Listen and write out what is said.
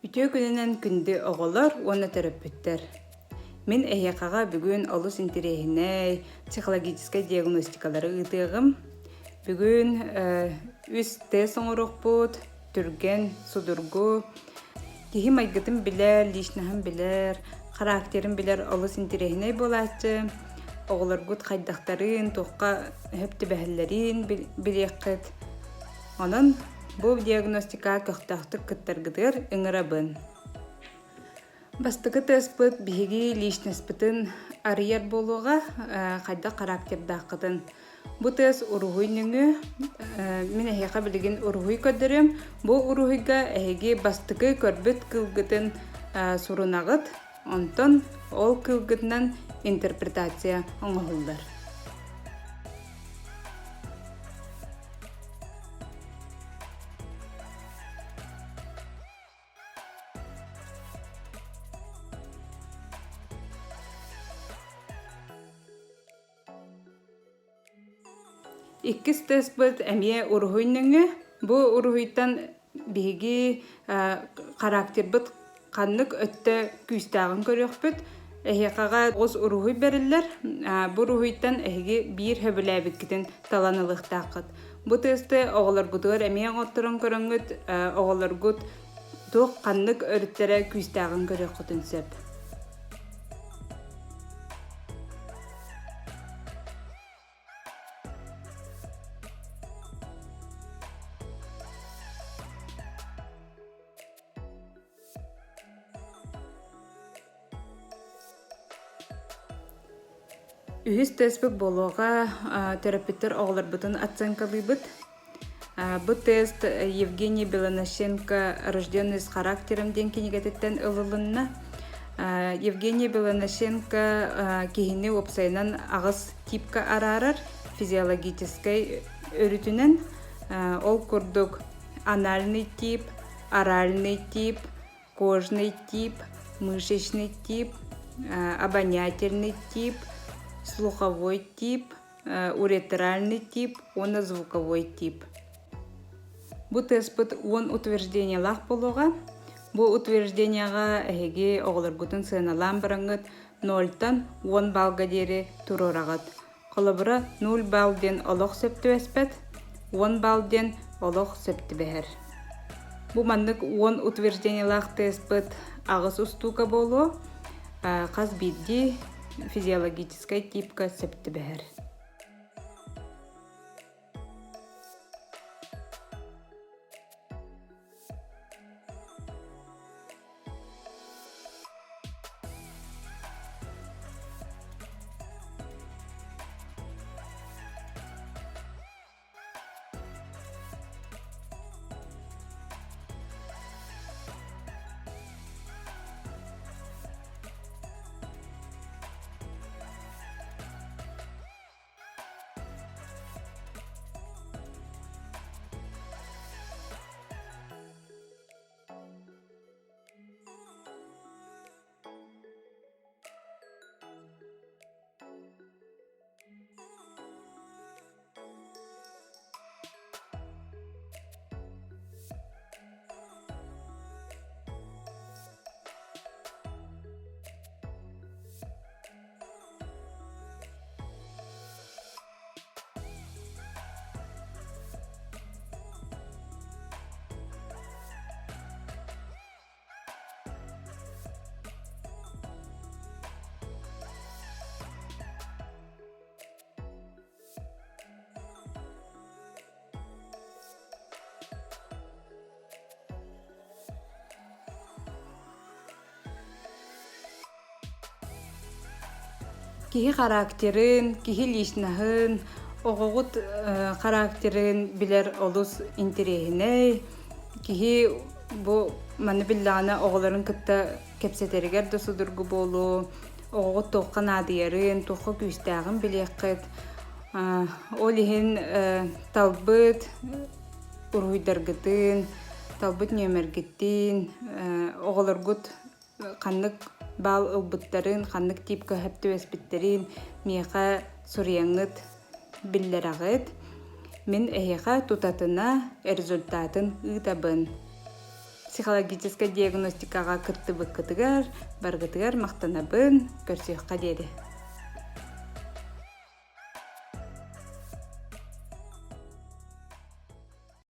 Ütö gününen күnді оғылар, оны терапевттер. Мен әйеқаға бүгін олыс интерехіне психологическай диагностикалары ұтығым. Бүгін үс тест оңырық бұд, түрген, судыргу. Кехи майгытым білер, лишнахым білер, характерім білер олыс интерехіне болатшы. Оғылар ғыд қайдақтарын, тоққа хөпті бәхілерін білеққыт. Онын бұл диагностика көқтақтық күттіргідер үңірабын. Бастығы теспіт бігі лишнеспітін арияр болуға қайда характердаққытын. Бұл тес ұрғойныңы, мен әйеқа білген ұрғой көдірім. Бұл ұрғойға әйге бастығы көрбіт кілгітін сұрынағыт, онтын ол кілгітінен интерпретация оңығылдар. Иккис тест бұд әмие ұрғойныңы. Бұл ұрғойттан бігі характер бұд қанық өтті күстағын көрек бұд. Әйеқаға оз ұрғой бәрілер. Бұл ұрғойттан әйге бір хөбіләбік кетін таланылықтақыд. Бұл тесті оғылар ғыдығыр әмие ғоттырын көріңгіт, оғылар ғыд тұқ қанық өріттері күстағын көрек құтын сөп. Үхіс теспік болуға терапевттер оғылар бұтын оценкалы бұд. Бұл тест Евгений Белонощенко «Рожденный с характером» ден кенегететтен ылылынна. Евгений Белонощенко кехіне опсайынан ағыз типка арарар физиологическай өрітінен. Ол күрдік анальный тип, оральный тип, кожный тип, мышечный тип, обонятельный тип, слуховой тип, уретральный тип, звуковой тип. Бұл теспіт 10 утверждение лақ болуға. Бұл утвержденияға әйге оғылар ғытын сыналан біріңгіт 0-тан 10 балға дері тұрырағыт. Қолыбыра 0 балден олық сөпті өспет, 10 балден олық сөпті бәр. Бұл мандық 10 утверждение лақ теспіт ағыз ұстуға болу, қаз бидді физиологической типка сөпті бәр. Кихи характерин, кихи лишнахын, оғығыт характерин білер олыс интерехіне. Кихи бұл маны білланы оғыларын күтті кепсетерігер досудырғы болу, оғығыт тоққан адиярын, тоққа күстағын білеққыт. Ол ехін талбыт ұрғыдаргытын, талбыт нөмергеттін, оғыларғыт қанық бал ылбыттарын, қанық типка хөпті өспіттерін, меға сұрияңыт білдерағыт. Мен әйеға тұтатына результатын ұйтабын. психологическая диагностикага кыттыбыккытыгар, баргытыгар мактанабын, көрсөкка деди.